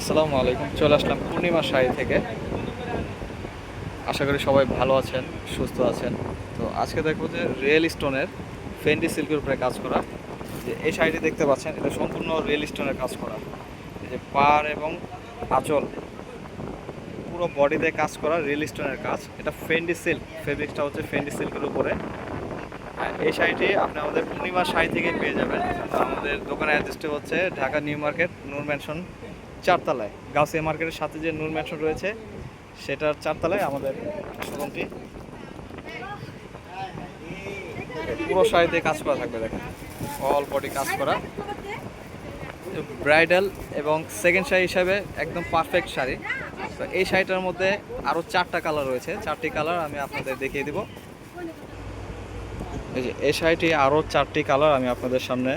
আসসালামু আলাইকুম। চলে আসলাম পূর্ণিমা শাড়ি থেকে। আশা করি সবাই ভালো আছেন, সুস্থ আছেন। তো আজকে দেখবো যে রিয়েল স্টোনের ফেন্ডি সিল্কের উপরে কাজ করা। যে এই শাড়িটি দেখতে পাচ্ছেন, এটা সম্পূর্ণ রিয়েল স্টোনের কাজ করা। এই যে পাড় এবং আঁচল পুরো বডিতে কাজ করা রিয়েল স্টোনের কাজ। এটা ফেন্ডি সিল্ক, ফেব্রিক্সটা হচ্ছে ফেন্ডি সিল্কের উপরে। এই শাড়িটি আপনি আমাদের পূর্ণিমা শাড়ি থেকে পেয়ে যাবেন। আমাদের দোকানের অ্যাড্রেসটি হচ্ছে ঢাকা নিউ মার্কেট, নূর ম্যানশন 4 তলায়। গাউসিয়া মার্কেটের সাথে যে নূর ম্যানশন রয়েছে সেটার 4 তলায় আমাদের শোরুমটি। পুরো শাড়িতে কাজ করা থাকবে, দেখেন অল বডি কাজ করা। ব্রাইডাল এবং সেকেন্ড শাড়ি হিসাবে একদম পারফেক্ট শাড়ি। তো এই শাড়িটার মধ্যে আরও 4টা কালার রয়েছে, 4টি কালার আমি আপনাদের দেখিয়ে দিব। এই যে এই শাড়িটি আরও 4টি কালার আমি আপনাদের সামনে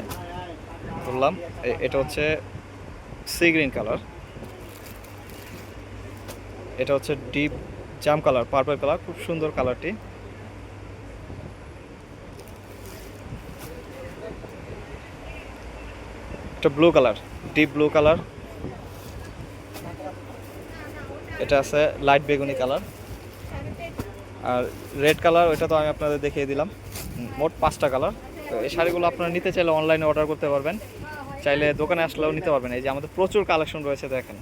তুললাম। এটা হচ্ছে সি গ্রিন কালার, এটা হচ্ছে ডিপ জাম কালার, পার্পল কালার, খুব সুন্দর কালারটি। এটা blue colour, deep blue colour. এটা আছে লাইট বেগুনি কালার, আর রেড কালার, ওইটা তো আমি আপনাদের দেখিয়ে দিলাম। মোট 5টা কালার। তো এই শাড়িগুলো আপনারা নিতে চাইলে অনলাইনে অর্ডার করতে পারবেন, চাইলে দোকানে আসলেও নিতে পারবেন। এই যে আমাদের প্রচুর কালেকশন রয়েছে, দেখেন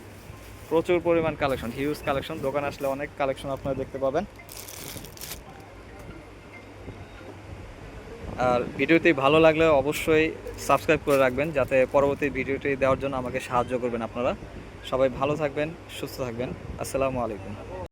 প্রচুর পরিমাণ কালেকশন, হিউজ কালেকশন। দোকানে আসলে অনেক কালেকশন আপনারা দেখতে পাবেন। আর ভিডিওটি ভালো লাগলে অবশ্যই সাবস্ক্রাইব করে রাখবেন, যাতে পরবর্তী ভিডিওটি দেওয়ার জন্য আমাকে সাহায্য করবেন আপনারা। সবাই ভালো থাকবেন, সুস্থ থাকবেন। আসসালামু আলাইকুম।